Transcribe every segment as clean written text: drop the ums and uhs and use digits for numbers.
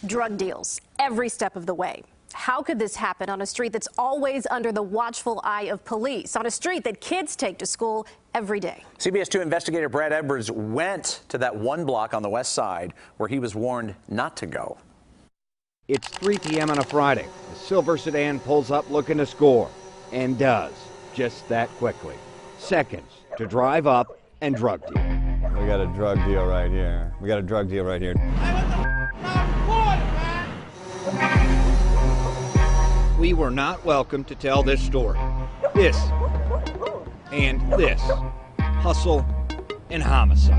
Drug deals every step of the way. How could this happen on a street that's always under the watchful eye of police, on a street that kids take to school every day? CBS 2 investigator Brad Edwards went to that one block on the west side where he was warned not to go. It's 3 p.m. on a Friday. The silver sedan pulls up looking to score, and does, just that quickly. Seconds to drive up and drug deal. We got a drug deal right here. We got a drug deal right here. We were not welcome to tell this story. This and this. Hustle and homicide.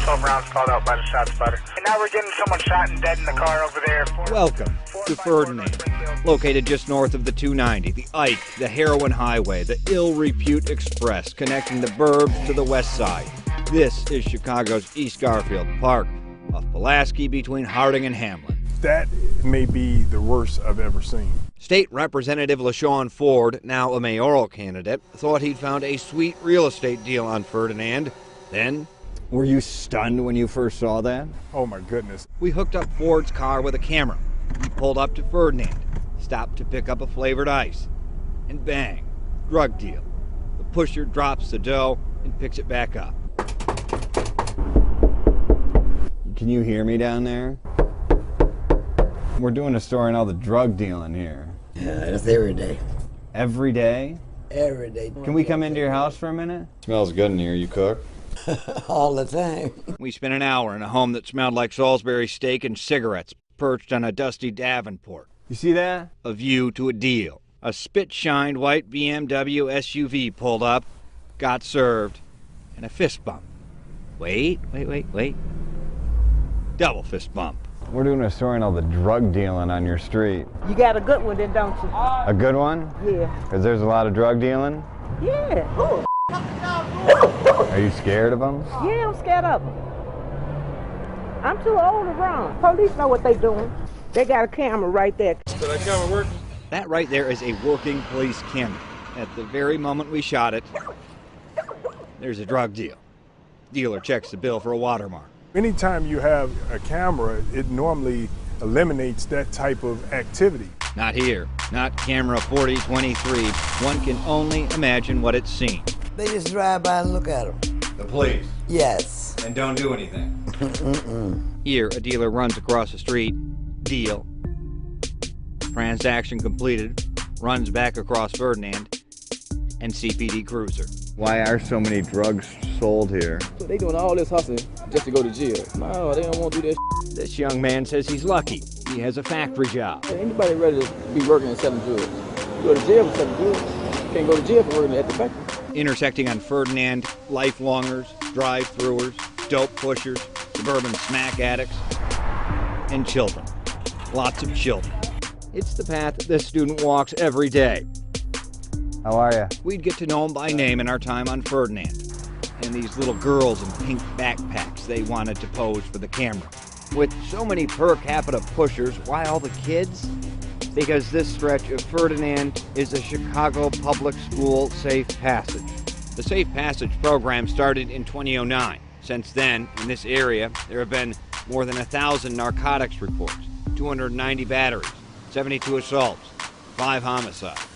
12 rounds called out by the shot spotter. And now we're getting someone shot and dead in the car over there. Welcome to Ferdinand, located just north of the 290, the Ike, the heroin highway, the ill repute express connecting the burbs to the west side. This is Chicago's East Garfield Park, off Pulaski between Harding and Hamlin. That may be the worst I've ever seen. State Representative LaShawn Ford, now a mayoral candidate, thought he'd found a sweet real estate deal on Ferdinand. Then, Were you stunned when you first saw that? Oh my goodness. we hooked up Ford's car with a camera. He pulled up to Ferdinand, stopped to pick up a flavored ice, and bang, drug deal. The pusher drops the dough and picks it back up. Can you hear me down there? We're doing a story on all the drug dealing here. Yeah, that's every day. Every day? Every day. Can we come into your house for a minute? Smells good in here. You cook? All the time. We spent an hour in a home that smelled like Salisbury steak and cigarettes, perched on a dusty Davenport. You see that? A view to a deal. A spit-shined white BMW SUV pulled up, got served, and a fist bump. Wait. Double fist bump. We're doing a story on all the drug dealing on your street. You got a good one then, don't you? A good one? Yeah. Because there's a lot of drug dealing? Yeah. Are you scared of them? Yeah, I'm scared of them. I'm too old to run. Police know what they doing. They got a camera right there. That right there is a working police camera. At the very moment we shot it, there's a drug deal. Dealer checks the bill for a watermark. Anytime you have a camera, it normally eliminates that type of activity. Not here. Not camera 4023. One can only imagine what it's seen. They just drive by and look at them. The police. Yes. And don't do anything. Here, a dealer runs across the street. Deal. Transaction completed. Runs back across Ferdinand. And CPD cruiser. Why are so many drugs sold here? So they doing all this hustling just to go to jail. No, they don't want to do that. This young man says he's lucky. He has a factory job. Anybody ready to be working and selling drugs? You go to jail for selling drugs. You can't go to jail for working at the factory. Intersecting on Ferdinand, lifelongers, drive-throughers, dope pushers, suburban smack addicts, and children. Lots of children. It's the path this student walks every day. How are you? We'd get to know him by name in our time on Ferdinand. And these little girls in pink backpacks, they wanted to pose for the camera. With so many per capita pushers, why all the kids? Because this stretch of Ferdinand is a Chicago public school safe passage. The Safe Passage program started in 2009. Since then, in this area, there have been more than 1,000 narcotics reports, 290 batteries, 72 assaults, 5 homicides.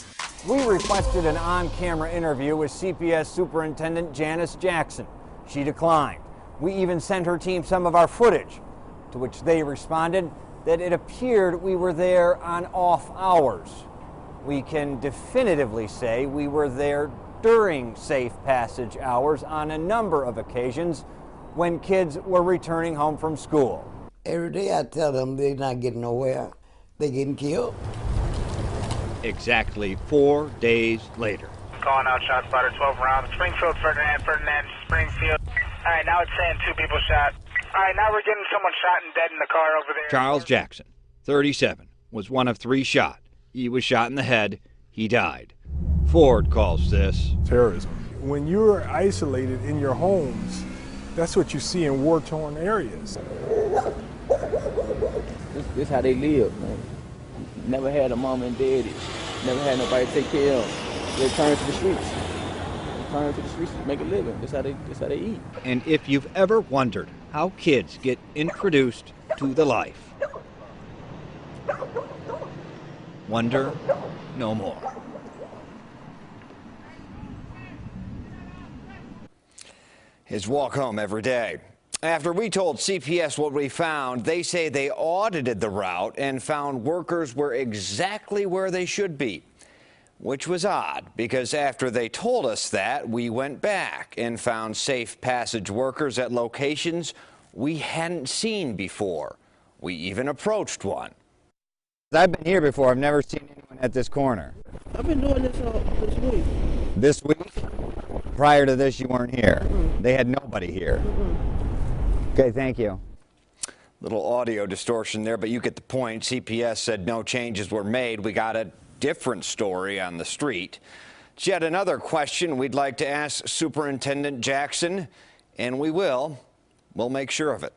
We requested an on-camera interview with CPS Superintendent Janice Jackson. She declined. We even sent her team some of our footage, to which they responded that it appeared we were there on off hours. We can definitively say we were there during safe passage hours on a number of occasions when kids were returning home from school. Every day I tell them they're not getting nowhere. They're getting killed. Exactly 4 days later. Calling out shot spotter, 12 rounds. Springfield, Ferdinand, Springfield. All right, now it's saying 2 people shot. All right, now we're getting someone shot and dead in the car over there. Charles Jackson, 37, was one of 3 shot. He was shot in the head. He died. Ford calls this Terrorism. When you're isolated in your homes, that's what you see in war-torn areas. This how they live, man. Never had a mom and daddy. Never had nobody to take care of them. They turn to the streets. Turn to the streets to make a living. That's how they eat. And if you've ever wondered how kids get introduced to the life, Wonder no more. His walk home every day. After we told CPS what we found, they say they audited the route and found workers were exactly where they should be. Which was odd, because after they told us that, we went back and found safe passage workers at locations we hadn't seen before. We even approached one. I've been here before. I've never seen anyone at this corner. I've been doing this this week. This week? Prior to this, you weren't here. They had nobody here. Okay, thank you. Little audio distortion there, but you get the point. CPS said no changes were made. We got a different story on the street. It's yet another question we'd like to ask Superintendent Jackson, and we will. We'll make sure of it.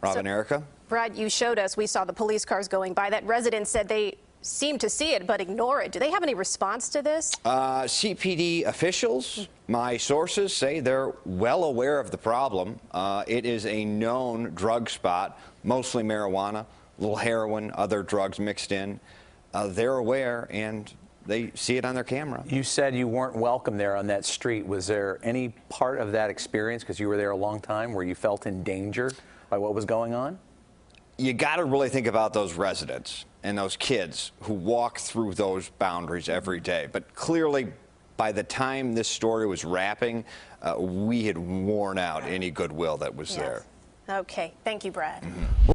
Robin, Erica? Brad, you showed us, we saw the police cars going by. That resident said they seem to see it but ignore it. Do they have any response to this? CPD officials, my sources say they're well aware of the problem. It is a known drug spot, mostly marijuana, a little heroin, other drugs mixed in. They're aware and they see it on their camera. You said you weren't welcome there on that street. Was there any part of that experience, because you were there a long time, where you felt in danger by what was going on? You got to really think about those residents and those kids who walk through those boundaries every day. But clearly, by the time this story was wrapping, we had worn out any goodwill that was there. Okay. Thank you, Brad.